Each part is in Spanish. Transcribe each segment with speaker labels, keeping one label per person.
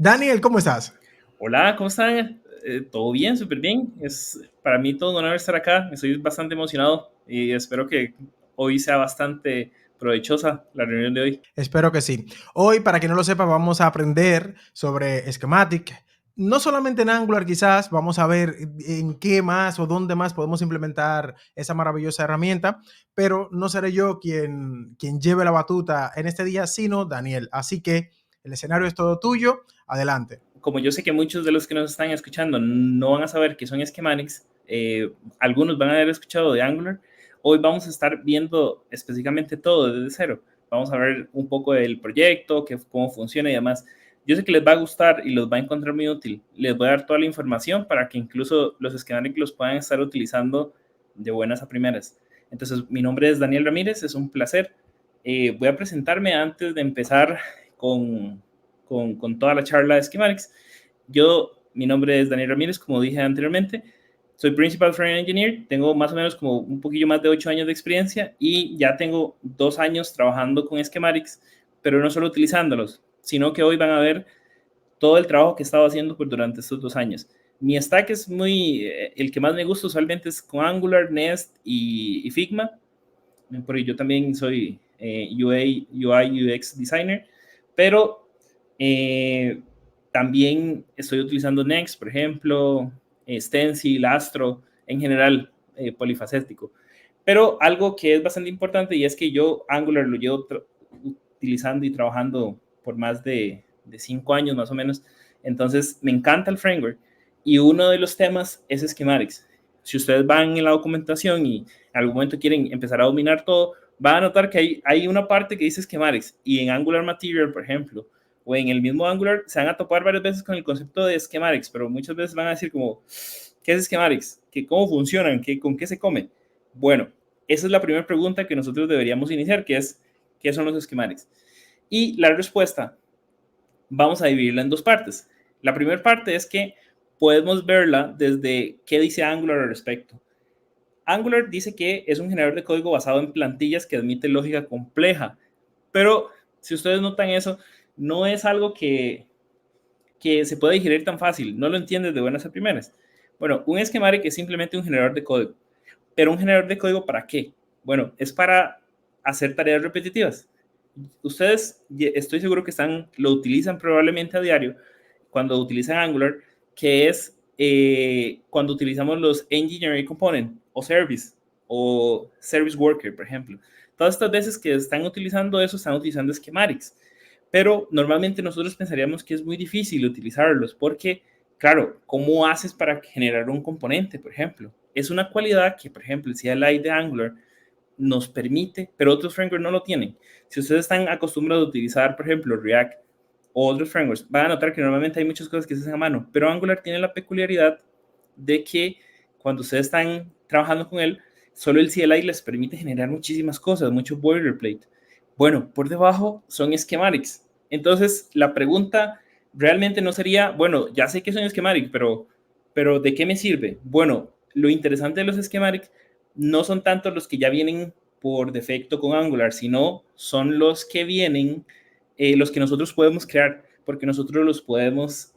Speaker 1: Daniel, ¿cómo estás?
Speaker 2: Hola, ¿cómo están? ¿Todo bien? Súper bien. Es para mí todo un honor estar acá. Estoy bastante emocionado y espero que hoy sea bastante provechosa la reunión de hoy.
Speaker 1: Espero que sí. Hoy, para quien no lo sepa, vamos a aprender sobre Schematic. No solamente en Angular, quizás vamos a ver en qué más o dónde más podemos implementar esa maravillosa herramienta, pero no seré yo quien lleve la batuta en este día, sino Daniel. Así que el escenario es todo tuyo. Adelante.
Speaker 2: Como yo sé que muchos de los que nos están escuchando no van a saber qué son schematics, algunos van a haber escuchado de Angular. Hoy vamos a estar viendo específicamente todo desde cero. Vamos a ver un poco del proyecto, cómo funciona y demás. Yo sé que les va a gustar y los va a encontrar muy útil. Les voy a dar toda la información para que incluso los schematics los puedan estar utilizando de buenas a primeras. Entonces, mi nombre es Daniel Ramírez, es un placer. Voy a presentarme antes de empezar con, con toda la charla de Schematics. Mi nombre es Daniel Ramírez, como dije anteriormente. Soy Principal Frontend Engineer, tengo más o menos como un poquillo más de 8 años de experiencia y ya tengo 2 años trabajando con Schematics, pero no solo utilizándolos, sino que hoy van a ver todo el trabajo que he estado haciendo durante estos 2 años. Mi stack es el que más me gusta usualmente es con Angular, Nest y Figma, porque yo también soy UI, UX designer, pero eh, también estoy utilizando Next, por ejemplo, Stencil, Astro, en general, polifacético. Pero algo que es bastante importante y es que yo Angular lo llevo utilizando y trabajando por más de 5 años más o menos. Entonces me encanta el framework y uno de los temas es schematics. Si ustedes van en la documentación y en algún momento quieren empezar a dominar todo, van a notar que hay una parte que dice schematics y en Angular Material, por ejemplo, o en el mismo Angular, se van a topar varias veces con el concepto de schematics, pero muchas veces van a decir como, ¿qué es schematics? ¿Cómo funcionan? ¿Con qué se come? Bueno, esa es la primera pregunta que nosotros deberíamos iniciar, que es, ¿qué son los schematics? Y la respuesta, vamos a dividirla en dos partes. La primera parte es que podemos verla desde qué dice Angular al respecto. Angular dice que es un generador de código basado en plantillas que admite lógica compleja, pero si ustedes notan eso, no es algo que se puede digerir tan fácil, no lo entiendes de buenas a primeras. Bueno, un schematic es simplemente un generador de código, pero un generador de código ¿para qué? Bueno, es para hacer tareas repetitivas. Ustedes, estoy seguro que lo utilizan probablemente a diario cuando utilizan Angular, que es cuando utilizamos los Engineering Component o Service Worker, por ejemplo. Todas estas veces que están utilizando eso, están utilizando schematics. Pero normalmente nosotros pensaríamos que es muy difícil utilizarlos porque, claro, ¿cómo haces para generar un componente, por ejemplo? Es una cualidad que, por ejemplo, el CLI de Angular nos permite, pero otros frameworks no lo tienen. Si ustedes están acostumbrados a utilizar, por ejemplo, React o otros frameworks, van a notar que normalmente hay muchas cosas que se hacen a mano, pero Angular tiene la peculiaridad de que cuando ustedes están trabajando con él, solo el CLI les permite generar muchísimas cosas, mucho boilerplate. Bueno, por debajo son schematics. Entonces, la pregunta realmente no sería, bueno, ya sé que son schematics, pero ¿de qué me sirve? Bueno, lo interesante de los schematics no son tanto los que ya vienen por defecto con Angular, sino son los que vienen, los que nosotros podemos crear, porque nosotros los podemos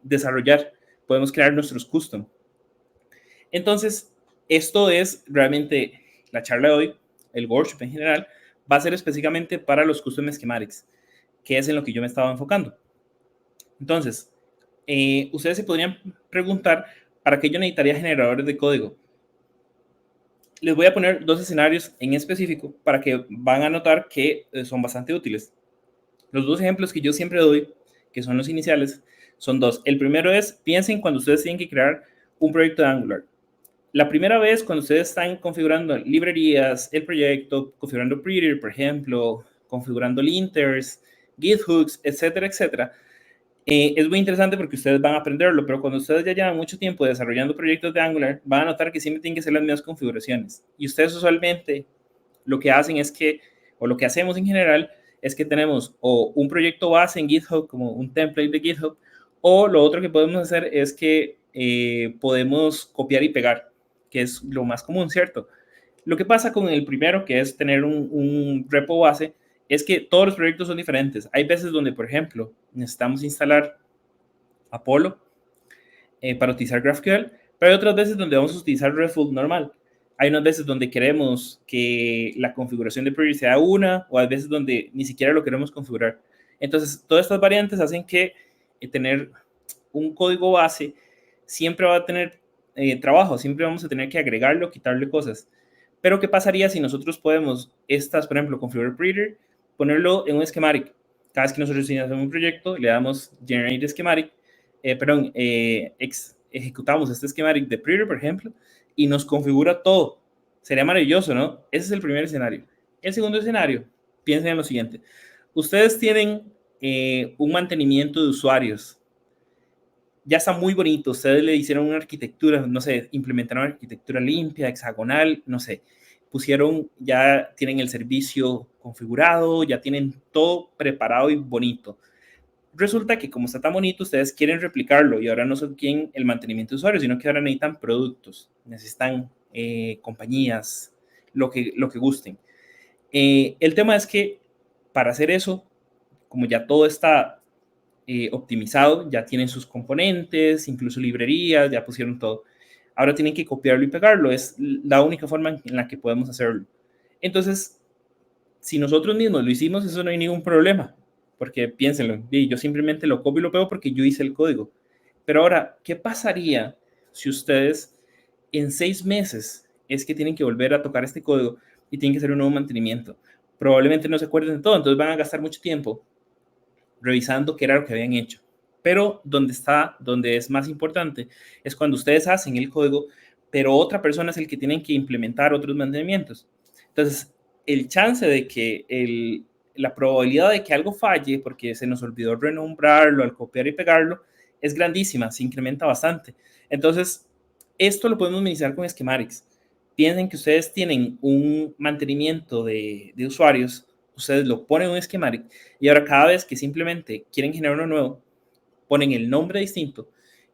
Speaker 2: desarrollar, podemos crear nuestros custom. Entonces, esto es realmente la charla de hoy, el workshop en general, va a ser específicamente para los custom schematics, que es en lo que yo me estaba enfocando. Entonces, ustedes se podrían preguntar, ¿para qué yo necesitaría generadores de código? Les voy a poner dos escenarios en específico para que van a notar que son bastante útiles. Los dos ejemplos que yo siempre doy, que son los iniciales, son dos. El primero es, piensen cuando ustedes tienen que crear un proyecto de Angular. La primera vez cuando ustedes están configurando librerías, el proyecto, configurando Prettier, por ejemplo, configurando linters, git hooks, etcétera, etcétera, es muy interesante porque ustedes van a aprenderlo, pero cuando ustedes ya llevan mucho tiempo desarrollando proyectos de Angular, van a notar que siempre tienen que ser las mismas configuraciones. Y ustedes usualmente lo que hacen es que, o lo que hacemos en general, es que tenemos o un proyecto base en GitHub, como un template de GitHub, o lo otro que podemos hacer es que podemos copiar y pegar, que es lo más común, ¿cierto? Lo que pasa con el primero, que es tener un repo base, es que todos los proyectos son diferentes. Hay veces donde, por ejemplo, necesitamos instalar Apollo para utilizar GraphQL, pero hay otras veces donde vamos a utilizar RESTful normal. Hay unas veces donde queremos que la configuración de Prairie sea una, o hay veces donde ni siquiera lo queremos configurar. Entonces, todas estas variantes hacen que tener un código base siempre va a tener trabajo, siempre vamos a tener que agregarlo, quitarle cosas. Pero, ¿qué pasaría si nosotros podemos estas, por ejemplo, configurar Prairie, ponerlo en un schematic? Cada vez que nosotros iniciamos un proyecto, le damos Generate Schematic, ejecutamos este schematic de Prairie, por ejemplo, y nos configura todo. Sería maravilloso, ¿no? Ese es el primer escenario. El segundo escenario, piensen en lo siguiente. Ustedes tienen un mantenimiento de usuarios. Ya está muy bonito. Ustedes le hicieron una arquitectura, no sé, implementaron una arquitectura limpia, hexagonal, no sé. Pusieron, ya tienen el servicio configurado, ya tienen todo preparado y bonito. Resulta que como está tan bonito, ustedes quieren replicarlo y ahora no son quien el mantenimiento de usuarios, sino que ahora necesitan productos, necesitan compañías, lo que gusten. El tema es que para hacer eso, como ya todo está optimizado, ya tienen sus componentes, incluso librerías, ya pusieron todo. Ahora tienen que copiarlo y pegarlo, es la única forma en la que podemos hacerlo. Entonces, si nosotros mismos lo hicimos, eso no hay ningún problema, porque piénsenlo, yo simplemente lo copio y lo pego porque yo hice el código. Pero ahora, ¿qué pasaría si ustedes en 6 meses es que tienen que volver a tocar este código y tienen que hacer un nuevo mantenimiento? Probablemente no se acuerden de todo, entonces van a gastar mucho tiempo revisando qué era lo que habían hecho. Pero donde es más importante, es cuando ustedes hacen el código, pero otra persona es el que tienen que implementar otros mantenimientos. Entonces, el chance de que la probabilidad de que algo falle, porque se nos olvidó renombrarlo al copiar y pegarlo, es grandísima, se incrementa bastante. Entonces, esto lo podemos minimizar con schematics. Piensen que ustedes tienen un mantenimiento de usuarios, ustedes lo ponen en un schematic y ahora cada vez que simplemente quieren generar uno nuevo, ponen el nombre distinto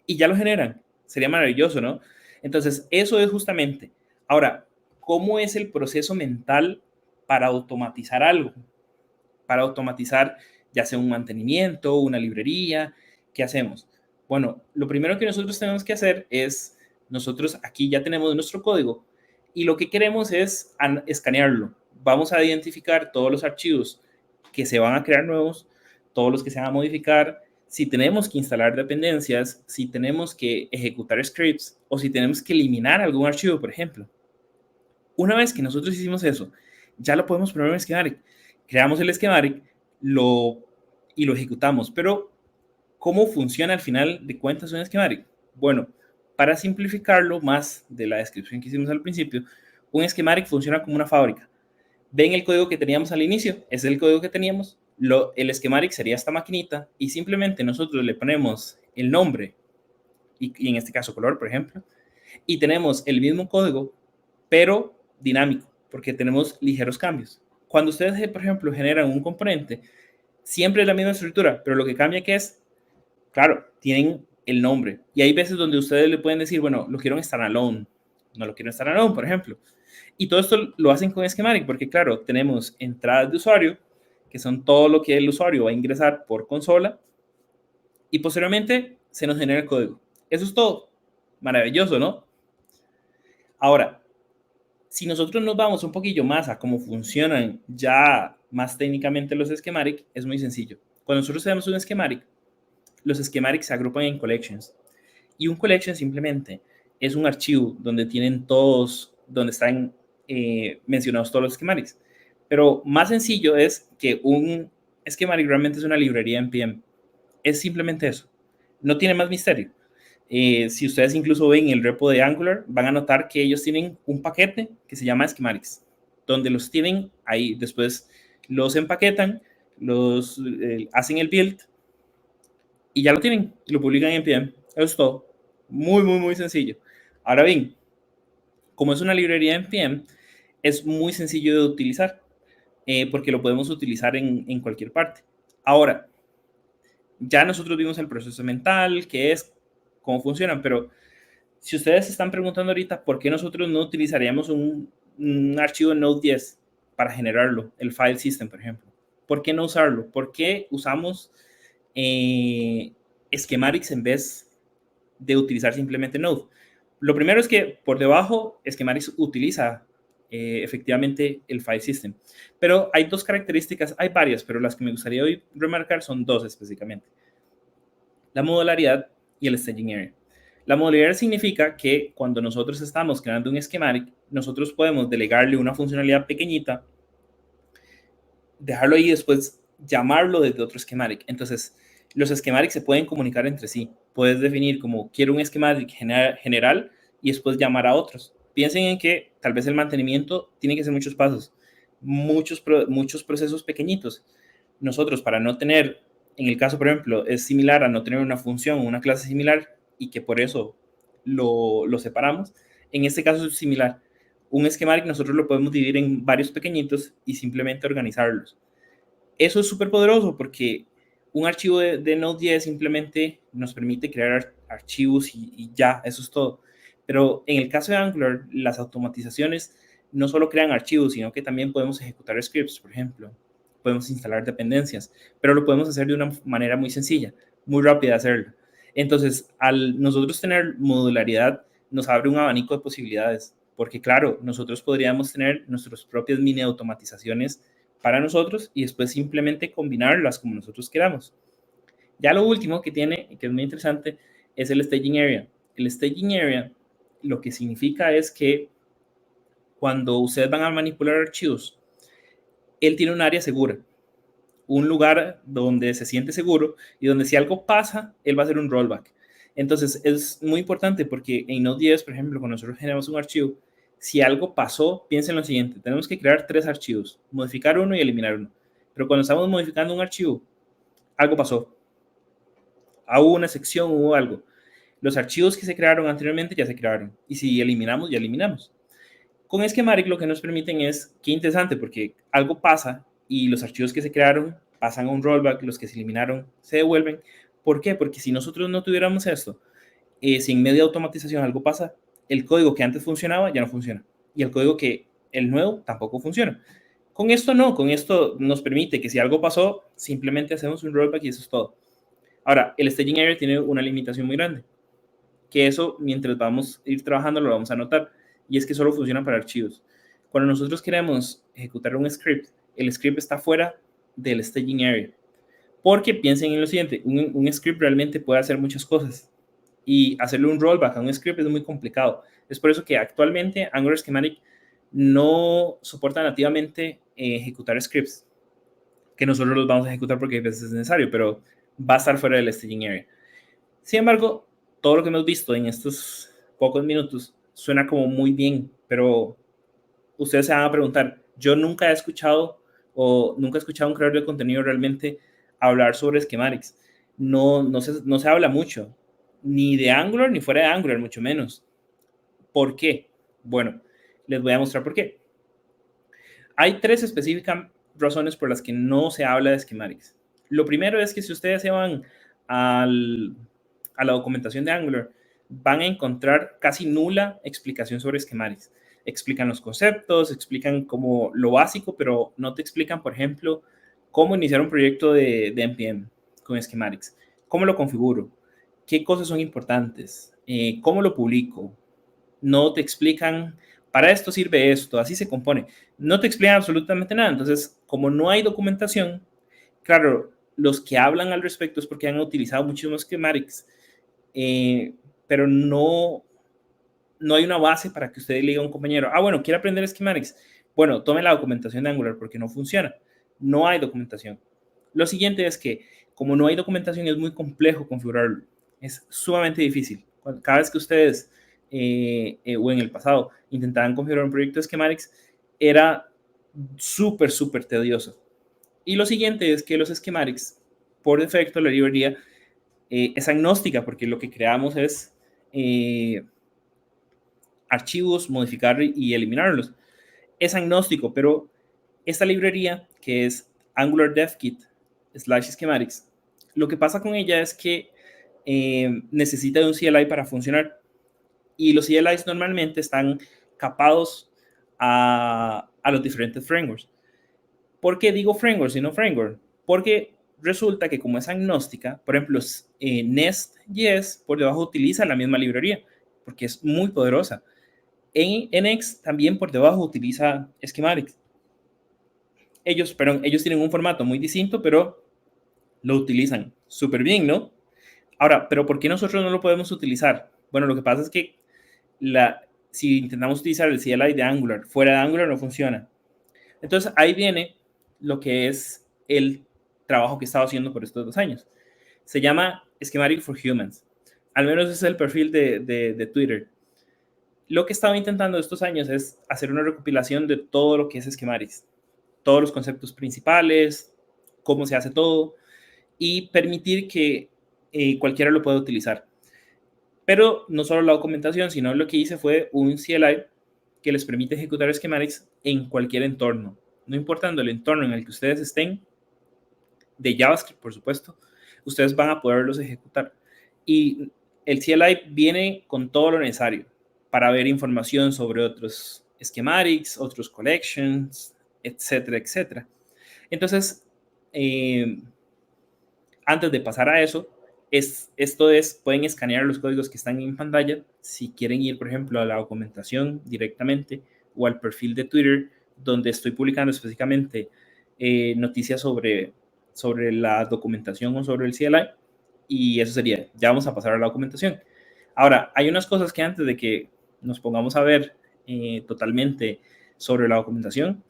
Speaker 2: y ya lo generan. Sería maravilloso, ¿no? Entonces, eso es justamente. Ahora, ¿cómo es el proceso mental para automatizar algo? Para automatizar ya sea un mantenimiento, una librería, ¿qué hacemos? Bueno, lo primero que nosotros tenemos que hacer es, nosotros aquí ya tenemos nuestro código y lo que queremos es escanearlo. Vamos a identificar todos los archivos que se van a crear nuevos, todos los que se van a modificar, si tenemos que instalar dependencias, si tenemos que ejecutar scripts o si tenemos que eliminar algún archivo, por ejemplo. Una vez que nosotros hicimos eso, ya lo podemos poner en el schematic. Creamos el schematic y lo ejecutamos. Pero, ¿cómo funciona al final de cuentas un schematic? Bueno, para simplificarlo más de la descripción que hicimos al principio, un schematic funciona como una fábrica. Ven el código que teníamos al inicio, ese es el código que teníamos. El schematic sería esta maquinita y simplemente nosotros le ponemos el nombre y en este caso color, por ejemplo, y tenemos el mismo código, pero dinámico, porque tenemos ligeros cambios. Cuando ustedes, por ejemplo, generan un componente, siempre es la misma estructura, pero lo que cambia que es, claro, tienen el nombre. Y hay veces donde ustedes le pueden decir, bueno, lo quiero en standalone, no lo quiero en standalone, por ejemplo. Y todo esto lo hacen con Schematic, porque claro, tenemos entradas de usuario, que son todo lo que el usuario va a ingresar por consola, y posteriormente se nos genera el código. Eso es todo. Maravilloso, ¿no? Ahora, si nosotros nos vamos un poquillo más a cómo funcionan ya más técnicamente los schematic, es muy sencillo. Cuando nosotros tenemos un schematic, los schematics se agrupan en collections. Y un collection simplemente es un archivo donde tienen todos, donde están mencionados todos los schematics. Pero más sencillo es que un schematic realmente es una librería en NPM. Es simplemente eso. No tiene más misterio. Si ustedes incluso ven el repo de Angular, van a notar que ellos tienen un paquete que se llama schematics, donde los tienen ahí. Después los empaquetan, hacen el build y ya lo tienen y lo publican en NPM. Eso es todo. Muy, muy, muy sencillo. Ahora bien, como es una librería en NPM, es muy sencillo de utilizar porque lo podemos utilizar en cualquier parte. Ahora, ya nosotros vimos el proceso mental, qué es, cómo funcionan, pero si ustedes se están preguntando ahorita por qué nosotros no utilizaríamos un archivo Node.js para generarlo, el file system, por ejemplo. ¿Por qué no usarlo? ¿Por qué usamos schematics en vez de utilizar simplemente Node? Lo primero es que por debajo Schematics utiliza efectivamente el file system, pero hay dos características, hay varias, pero las que me gustaría hoy remarcar son dos específicamente: la modularidad y el staging area. La modularidad significa que cuando nosotros estamos creando un schematic, nosotros podemos delegarle una funcionalidad pequeñita, dejarlo ahí y después llamarlo desde otro schematic. Entonces, los schematics se pueden comunicar entre sí. Puedes definir como quiero un schematic general y después llamar a otros. Piensen en que tal vez el mantenimiento tiene que ser muchos pasos, muchos procesos pequeñitos. Nosotros, para no tener, en el caso, por ejemplo, es similar a no tener una función o una clase similar y que por eso lo separamos, en este caso es similar. Un schematic nosotros lo podemos dividir en varios pequeñitos y simplemente organizarlos. Eso es súper poderoso porque un archivo de Node.js simplemente nos permite crear archivos y ya, eso es todo. Pero en el caso de Angular, las automatizaciones no solo crean archivos, sino que también podemos ejecutar scripts, por ejemplo. Podemos instalar dependencias, pero lo podemos hacer de una manera muy sencilla, muy rápida de hacerlo. Entonces, al nosotros tener modularidad, nos abre un abanico de posibilidades, porque claro, nosotros podríamos tener nuestras propias mini automatizaciones para nosotros y después simplemente combinarlas como nosotros queramos. Ya lo último que tiene, que es muy interesante, es el staging area. El staging area lo que significa es que cuando ustedes van a manipular archivos, él tiene un área segura, un lugar donde se siente seguro y donde si algo pasa, él va a hacer un rollback. Entonces es muy importante porque en Node.js, por ejemplo, cuando nosotros generamos un archivo, si algo pasó, piensen en lo siguiente: tenemos que crear 3 archivos, modificar uno y eliminar uno. Pero cuando estamos modificando un archivo, algo pasó, hubo una sección, hubo algo. Los archivos que se crearon anteriormente ya se crearon. Y si eliminamos, ya eliminamos. Con Schematic lo que nos permiten es, qué interesante, porque algo pasa y los archivos que se crearon pasan a un rollback, los que se eliminaron se devuelven. ¿Por qué? Porque si nosotros no tuviéramos esto, si en medio de automatización algo pasa, el código que antes funcionaba ya no funciona. Y el código que el nuevo tampoco funciona. Con esto no, con esto nos permite que si algo pasó, simplemente hacemos un rollback y eso es todo. Ahora, el staging area tiene una limitación muy grande, que eso mientras vamos a ir trabajando lo vamos a notar, y es que solo funciona para archivos. Cuando nosotros queremos ejecutar un script, el script está fuera del staging area. Porque piensen en lo siguiente: un script realmente puede hacer muchas cosas y hacerle un rollback a un script es muy complicado. Es por eso que actualmente Angular Schematic no soporta nativamente ejecutar scripts, que nosotros los vamos a ejecutar porque a veces es necesario, pero va a estar fuera del staging area. Sin embargo, todo lo que hemos visto en estos pocos minutos suena como muy bien, pero ustedes se van a preguntar, yo nunca he escuchado a un creador de contenido realmente hablar sobre schematics. No se habla mucho, ni de Angular ni fuera de Angular, mucho menos. ¿Por qué? Bueno, les voy a mostrar por qué. Hay 3 específicas razones por las que no se habla de schematics. Lo primero es que si ustedes se van a la documentación de Angular, van a encontrar casi nula explicación sobre schematics. Explican los conceptos, explican como lo básico, pero no te explican, por ejemplo, cómo iniciar un proyecto de NPM con schematics, cómo lo configuro, qué cosas son importantes, cómo lo publico. No te explican, para esto sirve esto, así se compone. No te explican absolutamente nada. Entonces, como no hay documentación, claro, los que hablan al respecto es porque han utilizado muchísimos schematics, pero no hay una base para que usted le diga a un compañero, bueno, quiere aprender schematics. Bueno, tome la documentación de Angular porque no funciona. No hay documentación. Lo siguiente es que, como no hay documentación, es muy complejo configurarlo. Es sumamente difícil. Cada vez que ustedes, o en el pasado, intentaban configurar un proyecto de schematics, era súper tedioso. Y lo siguiente es que los schematics, por defecto, la librería es agnóstica, porque lo que creamos es archivos, modificar y eliminarlos. Es agnóstico, pero esta librería, que es Angular Dev Kit /schematics, lo que pasa con ella es que necesita de un CLI para funcionar, y los CLIs normalmente están capados a los diferentes frameworks. ¿Por qué digo framework y no framework? Porque resulta que como es agnóstica, por ejemplo, Nest.js por debajo utiliza la misma librería, porque es muy poderosa. En NX también por debajo utiliza schematics. Ellos tienen un formato muy distinto, pero lo utilizan súper bien, ¿no? Ahora, ¿pero por qué nosotros no lo podemos utilizar? Bueno, lo que pasa es que si intentamos utilizar el CLI de Angular, fuera de Angular no funciona. Entonces ahí viene lo que es el trabajo que he estado haciendo por estos 2 años. Se llama Schematic for Humans. Al menos ese es el perfil de Twitter. Lo que he estado intentando estos años es hacer una recopilación de todo lo que es Schematics. Todos los conceptos principales, cómo se hace todo y permitir que cualquiera lo pueda utilizar. Pero no solo la documentación, sino lo que hice fue un CLI que les permite ejecutar schematics en cualquier entorno, no importando el entorno en el que ustedes estén, de JavaScript, por supuesto, ustedes van a poderlos ejecutar. Y el CLI viene con todo lo necesario para ver información sobre otros schematics, otros collections, etcétera, etcétera. Entonces, eh, antes de pasar a eso, pueden escanear los códigos que están en pantalla si quieren ir, por ejemplo, a la documentación directamente o al perfil de Twitter, donde estoy publicando específicamente noticias sobre la documentación o sobre el CLI. Y eso sería, ya vamos a pasar a la documentación. Ahora, hay unas cosas que antes de que nos pongamos a ver totalmente sobre la documentación,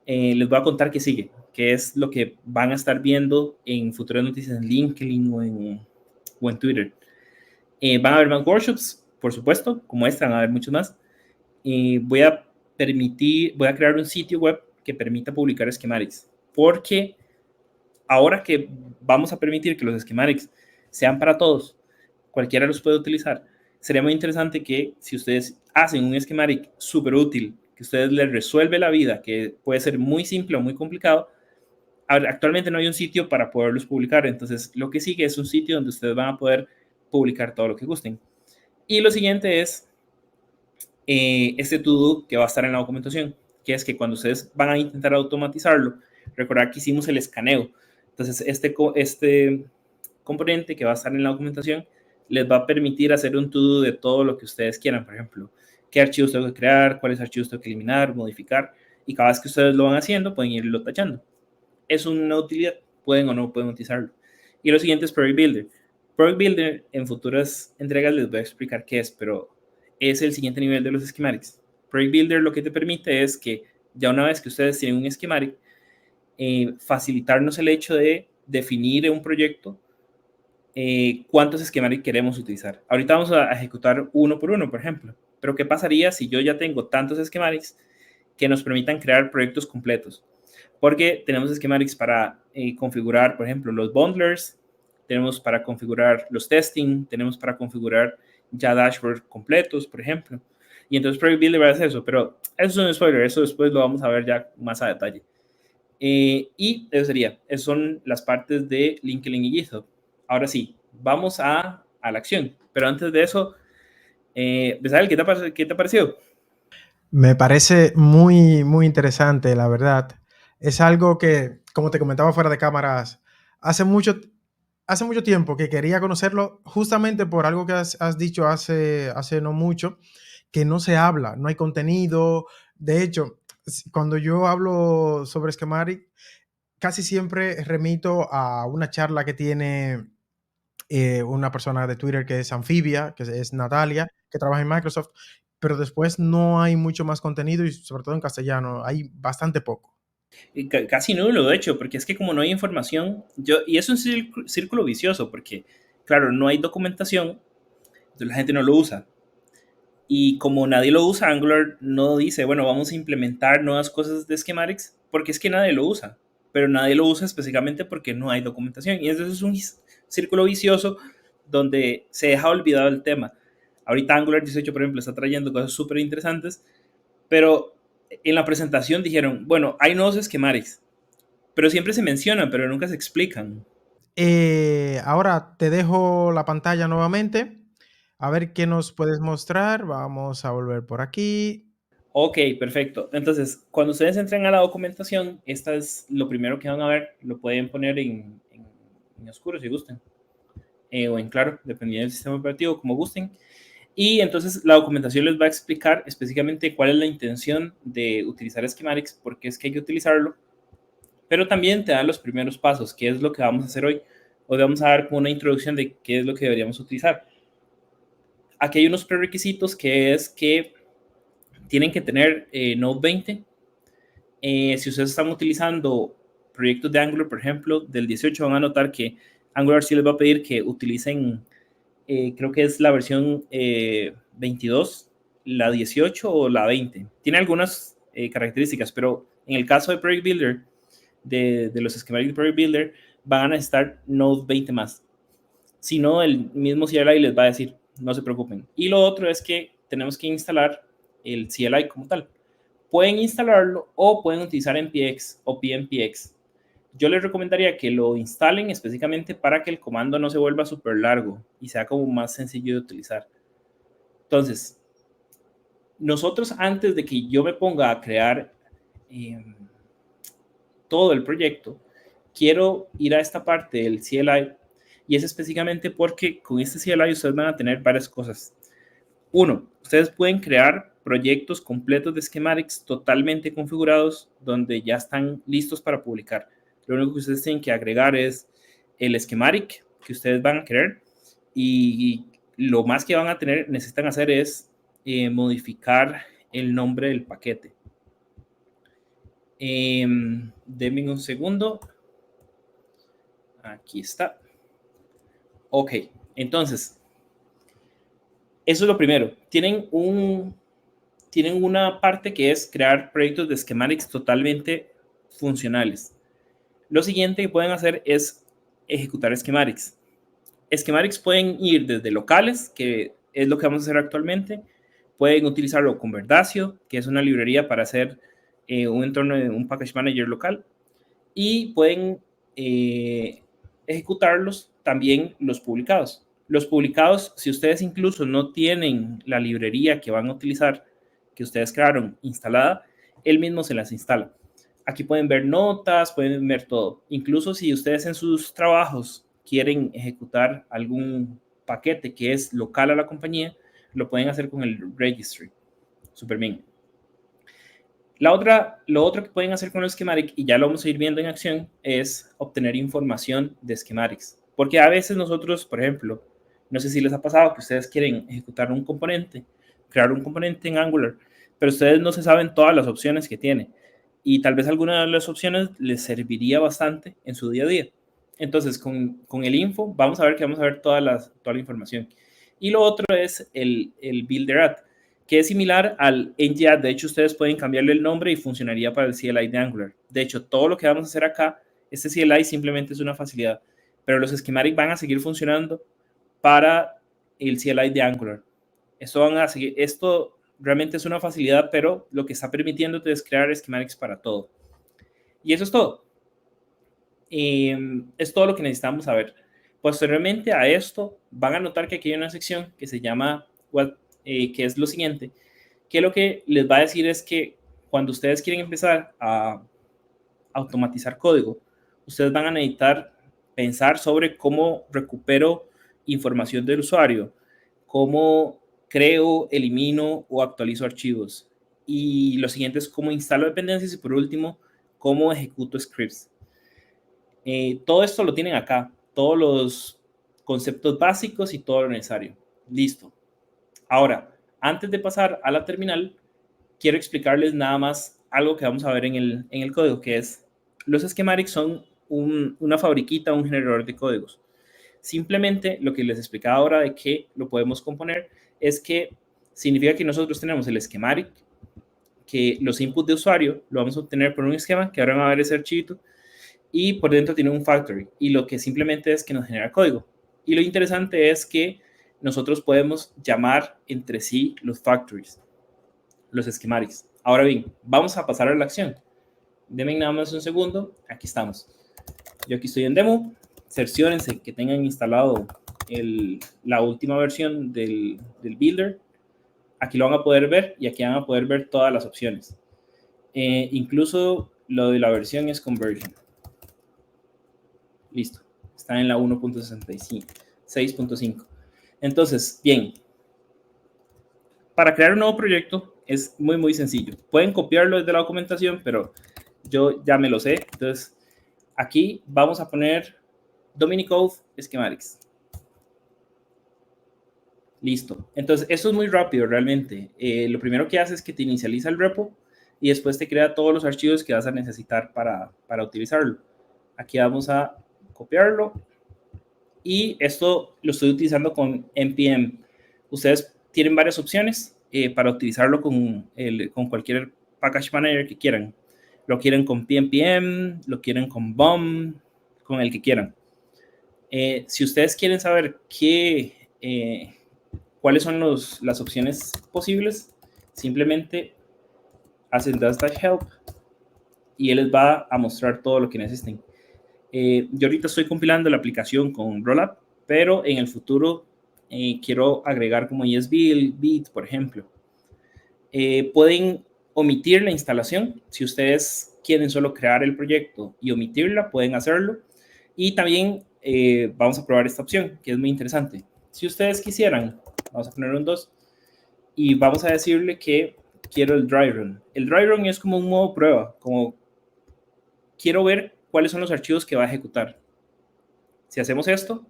Speaker 2: les voy a contar qué sigue, qué es lo que van a estar viendo en futuras noticias en LinkedIn o en Twitter. Van a haber más workshops, por supuesto, como esta, van a haber muchos más. Voy a crear un sitio web que permita publicar schematics, porque ahora que vamos a permitir que los schematics sean para todos, cualquiera los puede utilizar, sería muy interesante que si ustedes hacen un schematic súper útil, que ustedes les resuelve la vida, que puede ser muy simple o muy complicado, actualmente no hay un sitio para poderlos publicar, entonces lo que sigue es un sitio donde ustedes van a poder publicar todo lo que gusten. Y lo siguiente es este to-do que va a estar en la documentación, que es que cuando ustedes van a intentar automatizarlo, recordar que hicimos el escaneo. Entonces, este componente que va a estar en la documentación les va a permitir hacer un to-do de todo lo que ustedes quieran, por ejemplo, qué archivos tengo que crear, cuáles archivos tengo que eliminar, modificar, y cada vez que ustedes lo van haciendo, pueden irlo tachando. Es una utilidad, pueden o no pueden utilizarlo. Y lo siguiente es Project Builder. Project Builder en futuras entregas les voy a explicar qué es, pero es el siguiente nivel de los schematics. Project Builder lo que te permite es que ya una vez que ustedes tienen un schematic, facilitarnos el hecho de definir en un proyecto cuántos schematics queremos utilizar. Ahorita vamos a ejecutar uno por uno, por ejemplo. Pero ¿qué pasaría si yo ya tengo tantos schematics que nos permitan crear proyectos completos? Porque tenemos schematics para configurar, por ejemplo, los bundlers, tenemos para configurar los testing, tenemos para configurar ya dashboards completos, por ejemplo. Y entonces Project Builder va a hacer eso, pero eso es un spoiler, eso después lo vamos a ver ya más a detalle. Y eso sería, esas son las partes de LinkedIn y GitHub. Ahora sí, vamos a la acción. Pero antes de eso, Besal, ¿qué te ha parecido?
Speaker 1: Me parece muy, muy interesante, la verdad. Es algo que, como te comentaba fuera de cámaras, hace mucho, hace mucho tiempo que quería conocerlo, justamente por algo que has dicho hace no mucho, que no se habla, no hay contenido. De hecho, cuando yo hablo sobre Schematic, casi siempre remito a una charla que tiene una persona de Twitter que es Amphibia, que es Natalia, que trabaja en Microsoft, pero después no hay mucho más contenido y sobre todo en castellano, hay bastante poco.
Speaker 2: Casi nulo, de hecho, porque es que como no hay información, y es un círculo vicioso, porque, claro, no hay documentación, entonces la gente no lo usa. Y como nadie lo usa, Angular no dice, bueno, vamos a implementar nuevas cosas de schematics, porque es que nadie lo usa, pero nadie lo usa específicamente porque no hay documentación. Y eso es un círculo vicioso donde se deja olvidado el tema. Ahorita Angular 18, por ejemplo, está trayendo cosas súper interesantes, pero en la presentación dijeron, bueno, hay nuevos schematics, pero siempre se mencionan, pero nunca se explican.
Speaker 1: Ahora te dejo la pantalla nuevamente. A ver qué nos puedes mostrar. Vamos a volver por aquí.
Speaker 2: Ok, perfecto. Entonces, cuando ustedes entren a la documentación, esta es lo primero que van a ver. Lo pueden poner en oscuro si gustan, o en claro, dependiendo del sistema operativo, como gusten. Y entonces la documentación les va a explicar específicamente cuál es la intención de utilizar schematics, por qué es que hay que utilizarlo, pero también te dan los primeros pasos, qué es lo que vamos a hacer hoy. Hoy vamos a dar como una introducción de qué es lo que deberíamos utilizar. Aquí hay unos prerequisitos que es que tienen que tener Node 20. Si ustedes están utilizando proyectos de Angular, por ejemplo, del 18, van a notar que Angular sí les va a pedir que utilicen, creo que es la versión 22, la 18 o la 20. Tiene algunas características, pero en el caso de Project Builder, de los esquemas de Project Builder, van a estar Node 20 más. Si no, el mismo CLI les va a decir, no se preocupen. Y lo otro es que tenemos que instalar el CLI como tal. Pueden instalarlo o pueden utilizar npx o pnpx. Yo les recomendaría que lo instalen específicamente para que el comando no se vuelva súper largo y sea como más sencillo de utilizar. Entonces, nosotros antes de que yo me ponga a crear todo el proyecto, quiero ir a esta parte del CLI y es específicamente porque con este CLI ustedes van a tener varias cosas. Uno, ustedes pueden crear proyectos completos de schematics totalmente configurados donde ya están listos para publicar. Lo único que ustedes tienen que agregar es el schematic que ustedes van a querer y lo más que van a tener, necesitan hacer es modificar el nombre del paquete. Denme un segundo. Aquí está. Ok, entonces, eso es lo primero. Tienen una parte que es crear proyectos de schematics totalmente funcionales. Lo siguiente que pueden hacer es ejecutar schematics. Schematics pueden ir desde locales, que es lo que vamos a hacer actualmente. Pueden utilizarlo con Verdacio, que es una librería para hacer un entorno de un package manager local. Y pueden ejecutarlos también los publicados. Los publicados, si ustedes incluso no tienen la librería que van a utilizar, que ustedes crearon instalada, él mismo se las instala. Aquí pueden ver notas, pueden ver todo. Incluso si ustedes en sus trabajos quieren ejecutar algún paquete que es local a la compañía, lo pueden hacer con el registry. Súper bien. Lo otro que pueden hacer con los schematics, y ya lo vamos a ir viendo en acción, es obtener información de schematics. Porque a veces nosotros, por ejemplo, no sé si les ha pasado que ustedes quieren ejecutar un componente, crear un componente en Angular, pero ustedes no se saben todas las opciones que tiene. Y tal vez alguna de las opciones les serviría bastante en su día a día. Entonces, con el info, vamos a ver que vamos a ver toda la información. Y lo otro es el builder add, que es similar al NGAD. De hecho, ustedes pueden cambiarle el nombre y funcionaría para el CLI de Angular. De hecho, todo lo que vamos a hacer acá, este CLI simplemente es una facilidad, pero los schematics van a seguir funcionando para el CLI de Angular. Esto realmente es una facilidad, pero lo que está permitiéndote es crear schematics para todo. Y eso es todo. Es todo lo que necesitamos saber. Posteriormente a esto, van a notar que aquí hay una sección que se llama, que es lo siguiente, que lo que les va a decir es que cuando ustedes quieren empezar a automatizar código, ustedes van a necesitar pensar sobre cómo recupero información del usuario, cómo creo, elimino o actualizo archivos. Y lo siguiente es cómo instalo dependencias y por último, cómo ejecuto scripts. Todo esto lo tienen acá, todos los conceptos básicos y todo lo necesario. Listo. Ahora, antes de pasar a la terminal, quiero explicarles nada más algo que vamos a ver en el código, que es los schematics son una fabriquita, un generador de códigos. Simplemente lo que les explicaba ahora de que lo podemos componer es que significa que nosotros tenemos el schematic, que los inputs de usuario lo vamos a obtener por un esquema, que ahora va a ver ese archivito, y por dentro tiene un factory, y lo que simplemente es que nos genera código. Y lo interesante es que nosotros podemos llamar entre sí los factories, los schematics. Ahora bien, vamos a pasar a la acción. Denme nada más un segundo. Aquí estamos. Yo aquí estoy en demo. Cerciórense que tengan instalado la última versión del builder. Aquí lo van a poder ver y aquí van a poder ver todas las opciones. Incluso lo de la versión es conversion. Listo. Está en la 1.6.5. Entonces, bien. Para crear un nuevo proyecto es muy, muy sencillo. Pueden copiarlo desde la documentación, pero yo ya me lo sé. Entonces, aquí vamos a poner Dominic Oath Schematics. Listo. Entonces, esto es muy rápido realmente. Lo primero que hace es que te inicializa el repo y después te crea todos los archivos que vas a necesitar para utilizarlo. Aquí vamos a copiarlo y esto lo estoy utilizando con npm. Ustedes tienen varias opciones para utilizarlo con cualquier package manager que quieran. Lo quieren con PNPM, lo quieren con BOM, con el que quieran. Si ustedes quieren saber cuáles son las opciones posibles, simplemente hacen dash-help y él les va a mostrar todo lo que necesiten. Yo ahorita estoy compilando la aplicación con Rollup, pero en el futuro quiero agregar como ESB, Bit, por ejemplo. Pueden omitir la instalación. Si ustedes quieren solo crear el proyecto y omitirla, pueden hacerlo. Y también vamos a probar esta opción, que es muy interesante. Si ustedes quisieran, vamos a poner un 2, y vamos a decirle que quiero el dry run. El dry run es como un modo prueba, como quiero ver cuáles son los archivos que va a ejecutar. Si hacemos esto,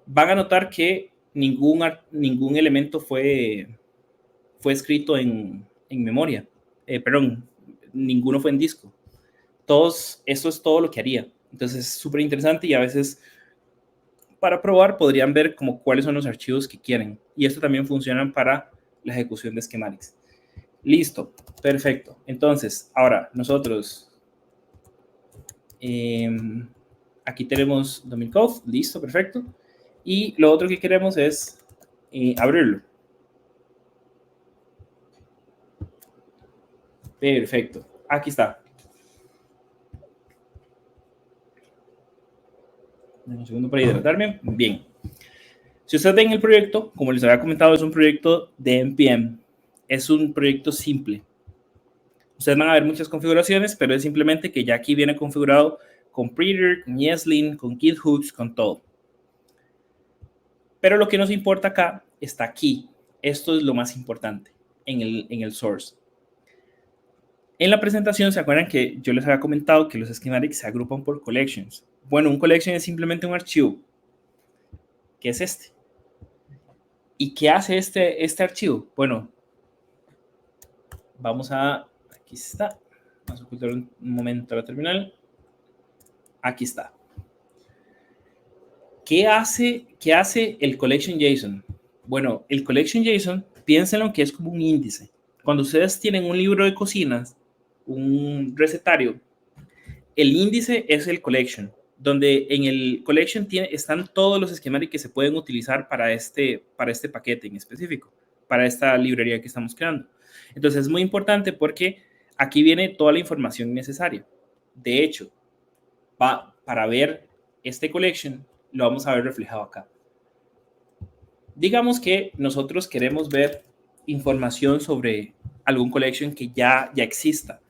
Speaker 2: van a notar que ningún elemento fue escrito en memoria. Perdón, ninguno fue en disco. Esto es todo lo que haría. Entonces es súper interesante y a veces para probar podrían ver como cuáles son los archivos que quieren. Y esto también funciona para la ejecución de schematics. Listo, perfecto. Entonces, ahora nosotros aquí tenemos Dominic Oath, listo, perfecto. Y lo otro que queremos es abrirlo. Perfecto, aquí está. Un segundo para hidratarme. Bien. Si ustedes ven el proyecto, como les había comentado, es un proyecto de NPM. Es un proyecto simple. Ustedes van a ver muchas configuraciones, pero es simplemente que ya aquí viene configurado con Prettier, con ESLint, con GitHooks, con todo. Pero lo que nos importa acá está aquí. Esto es lo más importante en el source. En la presentación, ¿se acuerdan que yo les había comentado que los schematics se agrupan por collections? Bueno, un collection es simplemente un archivo, que es este. ¿Y qué hace este archivo? Bueno, aquí está. Vamos a ocultar un momento la terminal. Aquí está. ¿Qué hace el collection JSON? Bueno, el collection JSON, piénsenlo que es como un índice. Cuando ustedes tienen un libro de cocinas, un recetario, el índice es el collection, donde en el collection están todos los esquemas que se pueden utilizar para este paquete en específico, para esta librería que estamos creando. Entonces es muy importante porque aquí viene toda la información necesaria. De hecho, para ver este collection, lo vamos a ver reflejado acá. Digamos que nosotros queremos ver información sobre algún collection que ya exista.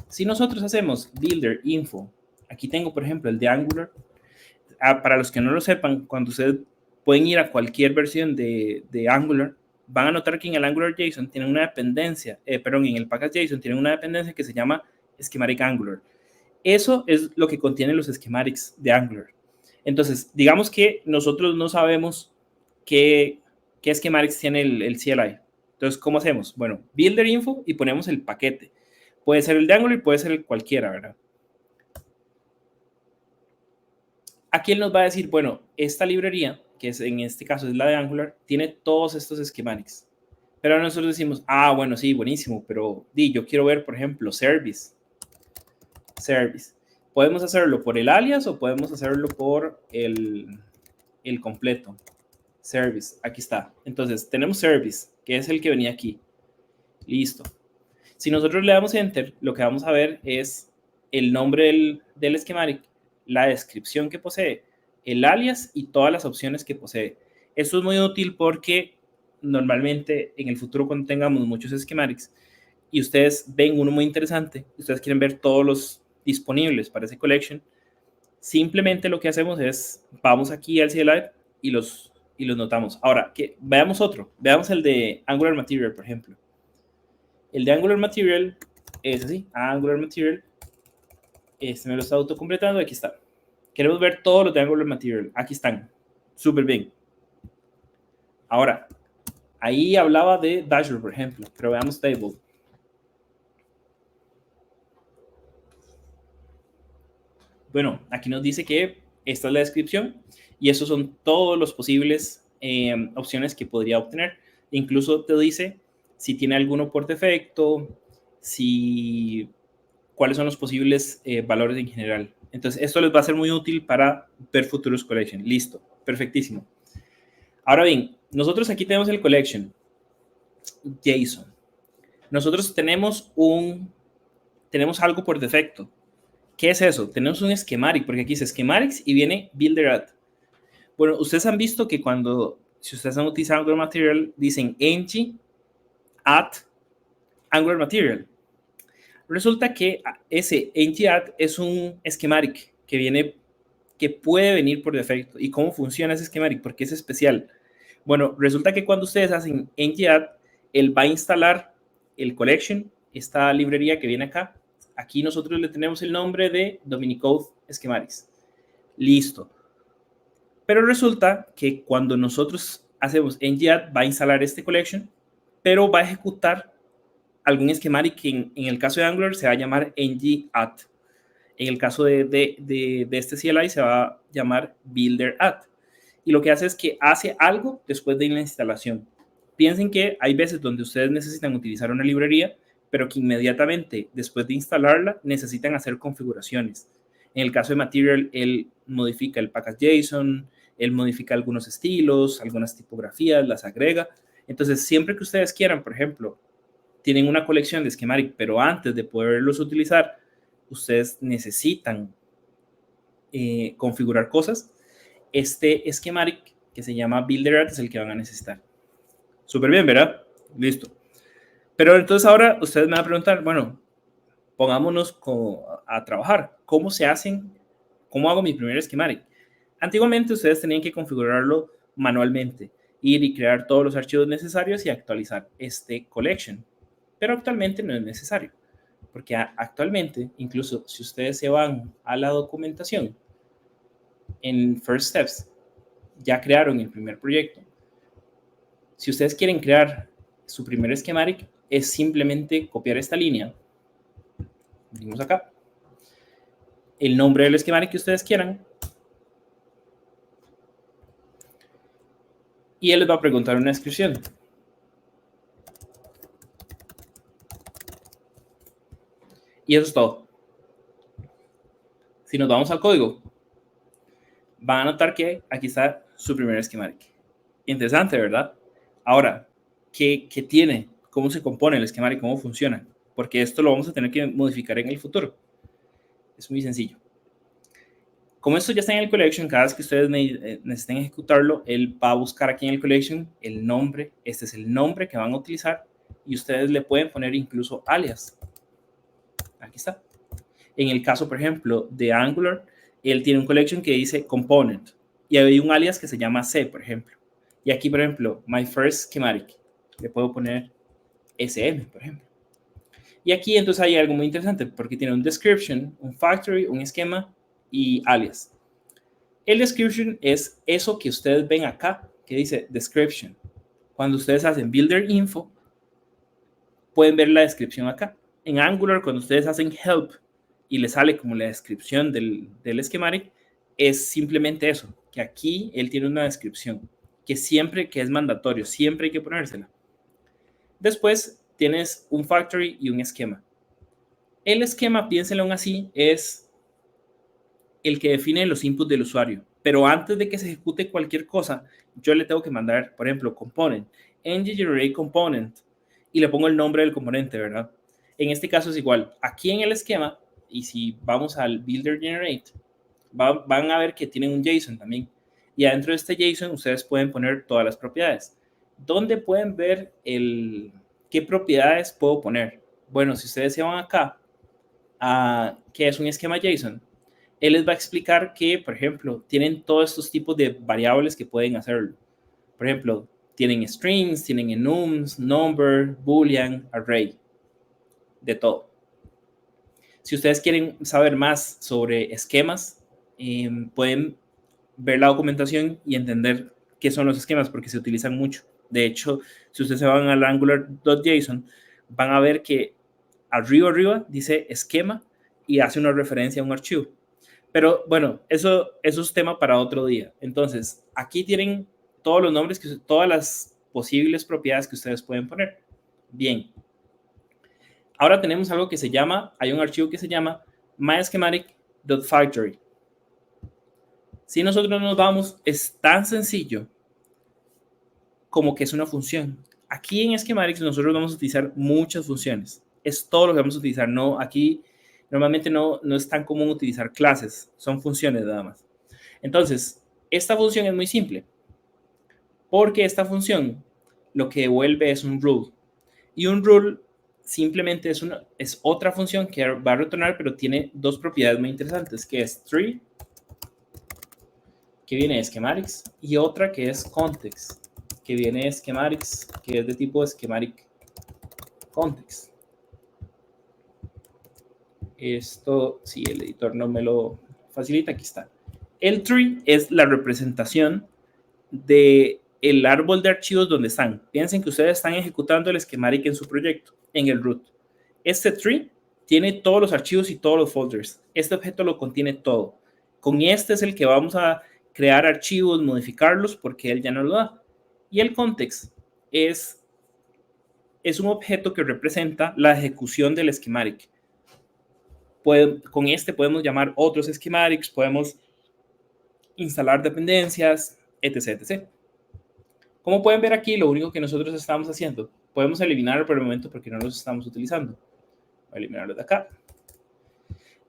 Speaker 2: Si nosotros hacemos builder info, aquí tengo por ejemplo el de Angular. Para los que no lo sepan, cuando ustedes pueden ir a cualquier versión de Angular, van a notar que en el Angular JSON tienen una dependencia, en el package JSON tienen una dependencia que se llama schematic Angular. Eso es lo que contienen los schematics de Angular. Entonces, digamos que nosotros no sabemos qué schematics tiene el CLI. Entonces, ¿cómo hacemos? Bueno, builder info y ponemos el paquete. Puede ser el de Angular y puede ser el cualquiera, ¿verdad? Aquí él nos va a decir, bueno, esta librería, que es, en este caso es la de Angular, tiene todos estos schematics. Pero nosotros decimos, bueno, sí, buenísimo, pero yo quiero ver, por ejemplo, service. Podemos hacerlo por el alias o podemos hacerlo por el completo. Service, aquí está. Entonces, tenemos service, que es el que venía aquí. Listo. Si nosotros le damos enter, lo que vamos a ver es el nombre del schematic, la descripción que posee, el alias y todas las opciones que posee. Esto es muy útil porque normalmente en el futuro cuando tengamos muchos schematics y ustedes ven uno muy interesante, ustedes quieren ver todos los disponibles para ese collection, simplemente lo que hacemos es, vamos aquí al CLI y los notamos. Ahora, veamos otro, veamos el de Angular Material, por ejemplo. El de Angular Material es así, Angular Material, este me lo está autocompletando, aquí está. Queremos ver todos los de Angular Material, aquí están, súper bien. Ahora, ahí hablaba de Dashboard, por ejemplo, pero veamos Table. Bueno, aquí nos dice que esta es la descripción y estos son todos los posibles opciones que podría obtener. Incluso te dice si tiene alguno por defecto, cuáles son los posibles valores en general. Entonces, esto les va a ser muy útil para ver futuros collection. Listo, perfectísimo. Ahora bien, nosotros aquí tenemos el collection JSON. Nosotros tenemos algo por defecto. ¿Qué es eso? Tenemos un schematic, porque aquí dice schematics y viene builder add. Bueno, ustedes han visto que si ustedes han utilizado Angular Material, dicen ng add Angular Material. Resulta que ese ng add es un schematic que puede venir por defecto. ¿Y cómo funciona ese schematic? Porque es especial. Bueno, resulta que cuando ustedes hacen ng add, él va a instalar el collection, esta librería que viene acá. Aquí nosotros le tenemos el nombre de Dominicode Schematics. Listo. Pero resulta que cuando nosotros hacemos ng-add, va a instalar este collection, pero va a ejecutar algún schematic que en el caso de Angular se va a llamar ng-add. En el caso de este CLI se va a llamar builder add. Y lo que hace es que hace algo después de la instalación. Piensen que hay veces donde ustedes necesitan utilizar una librería, pero que inmediatamente después de instalarla necesitan hacer configuraciones. En el caso de Material, él modifica el package JSON, él modifica algunos estilos, algunas tipografías, las agrega. Entonces, siempre que ustedes quieran, por ejemplo, tienen una colección de schematic, pero antes de poderlos utilizar, ustedes necesitan configurar cosas. Este schematic que se llama builder add es el que van a necesitar. Súper bien, ¿verdad? Listo. Pero entonces ahora ustedes me van a preguntar, bueno, pongámonos a trabajar. ¿Cómo se hacen? ¿Cómo hago mi primer schematic? Antiguamente ustedes tenían que configurarlo manualmente, ir y crear todos los archivos necesarios y actualizar este collection. Pero actualmente no es necesario, porque actualmente, incluso si ustedes se van a la documentación, en First Steps, ya crearon el primer proyecto. Si ustedes quieren crear su primer schematic, es simplemente copiar esta línea. Venimos acá. El nombre del schematic que ustedes quieran. Y él les va a preguntar una descripción. Y eso es todo. Si nos vamos al código, van a notar que aquí está su primer schematic. Interesante, ¿verdad? Ahora, ¿qué tiene? ¿Cómo se compone el schematic? ¿Cómo funciona? Porque esto lo vamos a tener que modificar en el futuro. Es muy sencillo. Como esto ya está en el collection, cada vez que ustedes necesiten ejecutarlo, él va a buscar aquí en el collection el nombre. Este es el nombre que van a utilizar y ustedes le pueden poner incluso alias. Aquí está. En el caso, por ejemplo, de Angular, él tiene un collection que dice component y hay un alias que se llama C, por ejemplo. Y aquí, por ejemplo, my first schematic, le puedo poner SM, por ejemplo. Y aquí entonces hay algo muy interesante porque tiene un description, un factory, un esquema y alias. El description es eso que ustedes ven acá, que dice description. Cuando ustedes hacen builder info, pueden ver la descripción acá. En Angular, cuando ustedes hacen help y le sale como la descripción del schematic, es simplemente eso, que aquí él tiene una descripción, que es mandatorio, siempre hay que ponérsela. Después tienes un factory y un esquema. El esquema, piénsenlo aún así, es el que define los inputs del usuario. Pero antes de que se ejecute cualquier cosa, yo le tengo que mandar, por ejemplo, component, ng-generate component, y le pongo el nombre del componente, ¿verdad? En este caso es igual. Aquí en el esquema, y si vamos al builder generate, van a ver que tienen un JSON también. Y adentro de este JSON ustedes pueden poner todas las propiedades. ¿Dónde pueden ver qué propiedades puedo poner? Bueno, si ustedes se van acá a qué es un esquema JSON, él les va a explicar que, por ejemplo, tienen todos estos tipos de variables que pueden hacerlo. Por ejemplo, tienen strings, tienen enums, number, boolean, array, de todo. Si ustedes quieren saber más sobre esquemas, pueden ver la documentación y entender qué son los esquemas, porque se utilizan mucho. De hecho, si ustedes se van al angular.json, van a ver que arriba dice esquema y hace una referencia a un archivo. Pero bueno, eso es tema para otro día. Entonces, aquí tienen todos los nombres, todas las posibles propiedades que ustedes pueden poner. Bien. Ahora tenemos algo que se llama, hay un archivo que se llama myschematic.factory. Si nosotros nos vamos, es tan sencillo como que es una función. Aquí en Schematics nosotros vamos a utilizar muchas funciones. Es todo lo que vamos a utilizar. No, aquí normalmente no es tan común utilizar clases, son funciones nada más. Entonces, esta función es muy simple, porque esta función lo que devuelve es un rule. Y un rule simplemente es otra función que va a retornar, pero tiene dos propiedades muy interesantes, que es tree, que viene de schematics, y otra que es context, que viene de schematics, que es de tipo schematic context. Esto, si el editor no me lo facilita, aquí está. El tree es la representación de el árbol de archivos donde están. Piensen que ustedes están ejecutando el schematic en su proyecto, en el root. Este tree tiene todos los archivos y todos los folders. Este objeto lo contiene todo. Con este es el que vamos a crear archivos, modificarlos, porque él ya no lo da. Y el context es un objeto que representa la ejecución del schematic. Con este podemos llamar otros schematics, podemos instalar dependencias, etc, etc. Como pueden ver aquí, lo único que nosotros estamos haciendo, podemos eliminarlo por el momento porque no los estamos utilizando. Voy a eliminarlo de acá.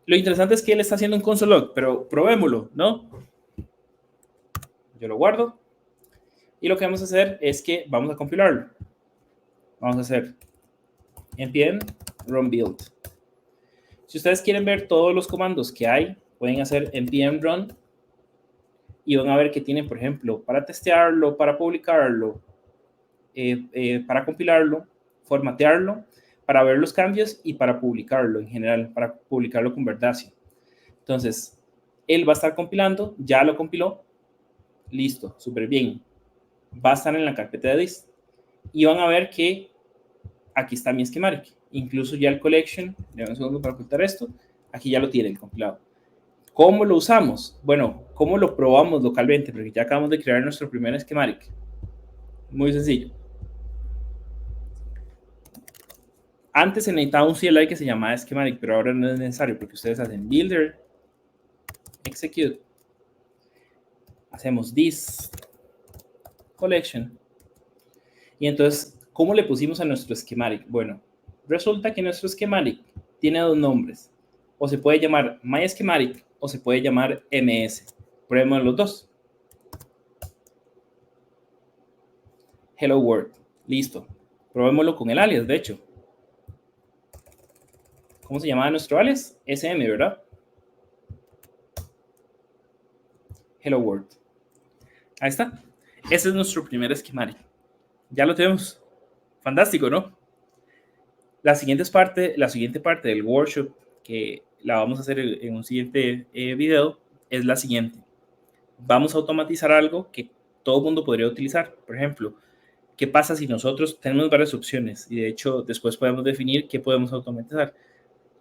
Speaker 2: Lo interesante es que él está haciendo un console log, pero probémoslo, ¿no? Yo lo guardo. Y lo que vamos a hacer es que vamos a compilarlo. Vamos a hacer npm run build. Si ustedes quieren ver todos los comandos que hay, pueden hacer npm run y van a ver que tienen, por ejemplo, para testearlo, para publicarlo, para compilarlo, formatearlo, para ver los cambios y para publicarlo en general, para publicarlo con Verdacio. Entonces, él va a estar compilando, ya lo compiló, listo, súper bien. Va a estar en la carpeta de dist. Y van a ver que aquí está mi schematic. Incluso ya el collection, déjenme un segundo para ocultar esto, aquí ya lo tiene el compilado. ¿Cómo lo usamos? Bueno, ¿cómo lo probamos localmente? Porque ya acabamos de crear nuestro primer schematic. Muy sencillo. Antes se necesitaba un CLI que se llamaba schematic, pero ahora no es necesario porque ustedes hacen builder, execute, hacemos this collection. Y entonces, ¿cómo le pusimos a nuestro schematic? Bueno, resulta que nuestro schematic tiene dos nombres. O se puede llamar mySchematic o se puede llamar ms. Probemos los dos. Hello World. Listo. Probémoslo con el alias, de hecho. ¿Cómo se llamaba nuestro alias? SM, ¿verdad? Hello World. Ahí está. Ese es nuestro primer schematic. Ya lo tenemos. Fantástico, ¿no? La siguiente parte del workshop, que la vamos a hacer en un siguiente video, es la siguiente. Vamos a automatizar algo que todo el mundo podría utilizar. Por ejemplo, ¿qué pasa si nosotros tenemos varias opciones? Y de hecho, después podemos definir qué podemos automatizar.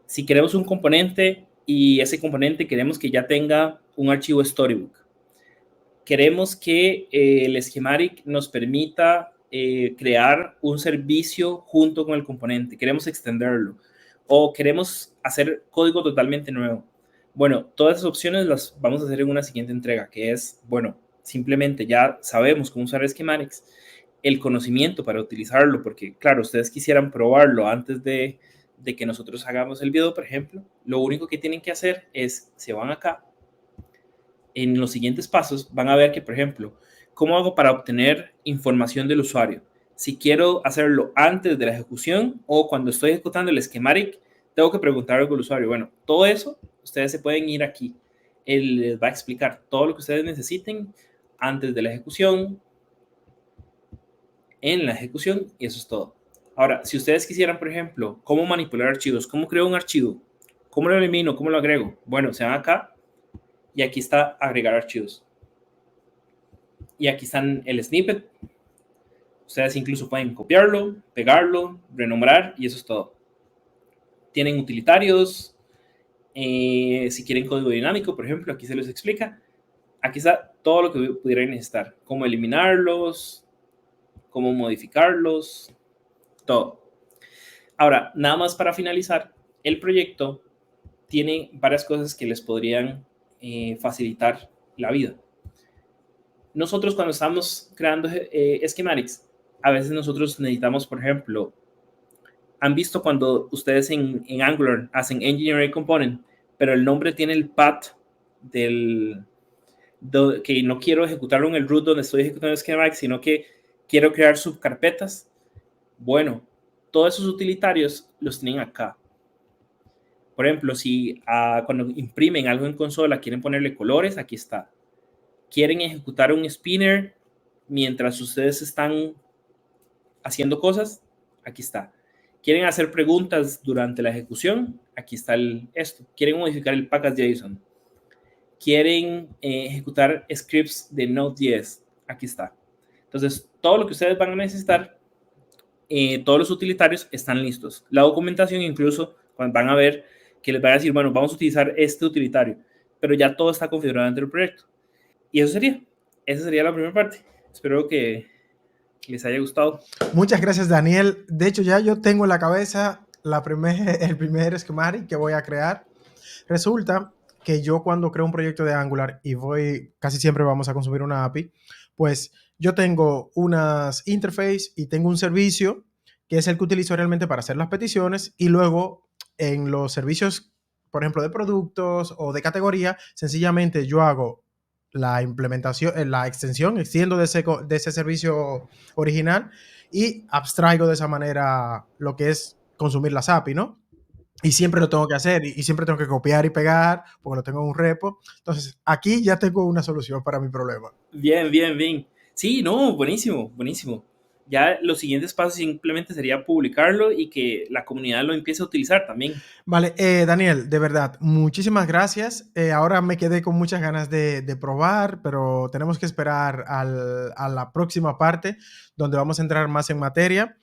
Speaker 2: Si queremos un componente y ese componente queremos que ya tenga un archivo storybook. Queremos que el schematic nos permita crear un servicio junto con el componente. Queremos extenderlo. O queremos hacer código totalmente nuevo. Bueno, todas esas opciones las vamos a hacer en una siguiente entrega, que es, bueno, simplemente ya sabemos cómo usar schematics, el conocimiento para utilizarlo, porque claro, ustedes quisieran probarlo antes de que nosotros hagamos el video, por ejemplo. Lo único que tienen que hacer es, se van acá, en los siguientes pasos van a ver que, por ejemplo, ¿Cómo hago para obtener información del usuario? Si quiero hacerlo antes de la ejecución o cuando estoy ejecutando el schematic, tengo que preguntar algo al usuario. Bueno, todo eso, ustedes se pueden ir aquí. Él les va a explicar todo lo que ustedes necesiten antes de la ejecución, en la ejecución, y eso es todo. Ahora, si ustedes quisieran, por ejemplo, cómo manipular archivos, cómo creo un archivo, cómo lo elimino, cómo lo agrego, bueno, se van acá y aquí está agregar archivos. Y aquí están el snippet. Ustedes incluso pueden copiarlo, pegarlo, renombrar y eso es todo. Tienen utilitarios. Si quieren código dinámico, por ejemplo, aquí se les explica. Aquí está todo lo que pudieran necesitar. Cómo eliminarlos, cómo modificarlos, todo. Ahora, nada más para finalizar, el proyecto tiene varias cosas que les podrían facilitar la vida. Nosotros cuando estamos creando schematics, a veces nosotros necesitamos, por ejemplo, han visto cuando ustedes en Angular hacen Engineering Component, pero el nombre tiene el path que no quiero ejecutarlo en el root donde estoy ejecutando schematics, sino que quiero crear subcarpetas. Bueno, todos esos utilitarios los tienen acá. Por ejemplo, si cuando imprimen algo en consola quieren ponerle colores, aquí está. Quieren ejecutar un spinner mientras ustedes están haciendo cosas, aquí está. Quieren hacer preguntas durante la ejecución, aquí está esto. Quieren modificar el package.json. Quieren ejecutar scripts de Node.js, aquí está. Entonces, todo lo que ustedes van a necesitar, todos los utilitarios están listos. La documentación incluso, cuando van a ver que les van a decir, bueno, vamos a utilizar este utilitario, pero ya todo está configurado dentro del proyecto. Y esa sería la primera parte. Espero que les haya gustado.
Speaker 1: Muchas gracias, Daniel. De hecho, ya yo tengo en la cabeza el primer schematic que voy a crear. Resulta que yo cuando creo un proyecto de Angular y casi siempre vamos a consumir una API, pues yo tengo unas interfaces y tengo un servicio que es el que utilizo realmente para hacer las peticiones y luego en los servicios, por ejemplo, de productos o de categoría, sencillamente yo hago la implementación, la extensión, extiendo de ese servicio original y abstraigo de esa manera lo que es consumir las API, ¿no? Y siempre lo tengo que hacer y siempre tengo que copiar y pegar porque lo tengo en un repo. Entonces, aquí ya tengo una solución para mi problema.
Speaker 2: Bien, bien, bien. Sí, no, buenísimo, buenísimo. Ya los siguientes pasos simplemente sería publicarlo y que la comunidad lo empiece a utilizar también.
Speaker 1: Vale, Daniel, de verdad, muchísimas gracias. Ahora me quedé con muchas ganas de probar, pero tenemos que esperar a la próxima parte donde vamos a entrar más en materia.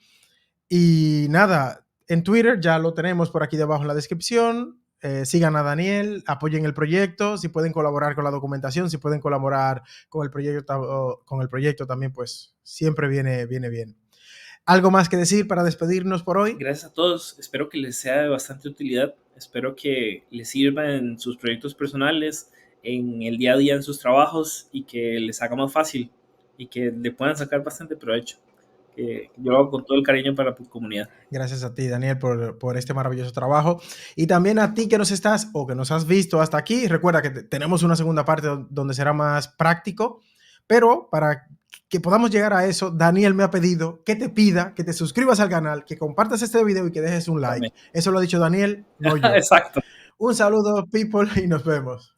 Speaker 1: Y nada, en Twitter ya lo tenemos por aquí debajo en la descripción. Sigan a Daniel, apoyen el proyecto, si pueden colaborar con la documentación, si pueden colaborar con el proyecto también, pues siempre viene bien. ¿Algo más que decir para despedirnos por hoy?
Speaker 2: Gracias a todos. Espero que les sea de bastante utilidad. Espero que les sirva en sus proyectos personales, en el día a día en sus trabajos y que les haga más fácil y que le puedan sacar bastante provecho. Yo lo hago con todo el cariño para tu comunidad.
Speaker 1: Gracias a ti, Daniel, por este maravilloso trabajo. Y también a ti que nos estás o que nos has visto hasta aquí. Recuerda que tenemos una segunda parte donde será más práctico, pero para que podamos llegar a eso, Daniel me ha pedido que te pida que te suscribas al canal, que compartas este video y que dejes un like.
Speaker 2: También.
Speaker 1: Eso lo ha dicho Daniel, no yo.
Speaker 2: Exacto.
Speaker 1: Un saludo, people, y nos vemos.